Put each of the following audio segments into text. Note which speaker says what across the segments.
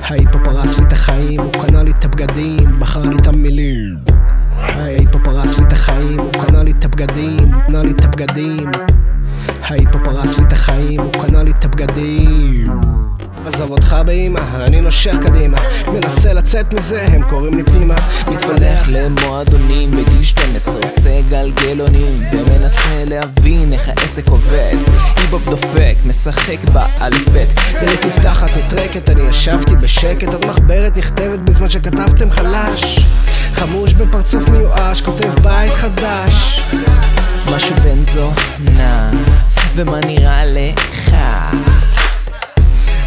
Speaker 1: ההיפו פרס לי את החיים, הוא קנה לי את הבגדים, בחר לי את המילים. ההיפו פרס לי את החיים, הוא קנה לי את הבגדים, קנה לי את הבגדים. ההיפו פרס לי את החיים, הוא קנה לי את הבגדים. עזוב אותך באמא, אני נושך קדימה, מנסה לצאת מזה, הם קוראים לי פנימה.
Speaker 2: מתפלח למועדונים בגיל 12, עושה גלגלונים ומנסה להבין איך העסק עובד. היפ-הופ דופק, משחק באלף בית,
Speaker 1: דלת נפתחת נטרקת, אני ישבתי בשקט, עוד מחברת נכתבת בזמן שכתבתם חלש. חמוש בפרצוף מיואש, כותב בית חדש.
Speaker 2: משהו בן זונה, ומה נראה לך?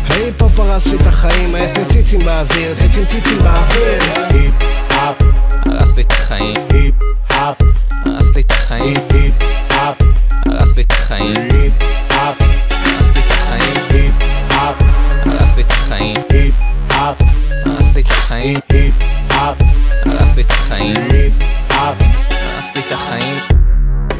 Speaker 1: ההיפ-הופ פרס לי את החיים, העף מציצים באוויר, ציצים באוויר.
Speaker 3: היפ-הופ
Speaker 2: הרס לי את החיים,
Speaker 3: היפ-הופ
Speaker 2: הרס לי את החיים,
Speaker 3: היפ-הופ
Speaker 2: הרס לי את החיים,
Speaker 3: היפ-הופ
Speaker 2: הרס לי את החיים,
Speaker 3: היפ-הופ
Speaker 2: הרס לי את החיים,
Speaker 3: היפ-הופ
Speaker 2: הרס לי את החיים,
Speaker 3: היפ-הופ
Speaker 2: הרס לי את החיים,
Speaker 3: היפ-הופ
Speaker 2: הרס לי את החיים.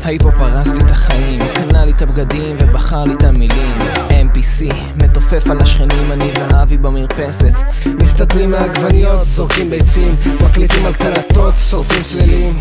Speaker 2: ההיפ-הופ הרס לי את החיים, קנה לי את הבגדים ובחר לי את המילים. MPC מתופף על השכנים, אני ואבי במרפסת,
Speaker 1: מסתתרים מהעגבניות, זורקים ביצים, מקליטים על קלטות, שורפים סלילים.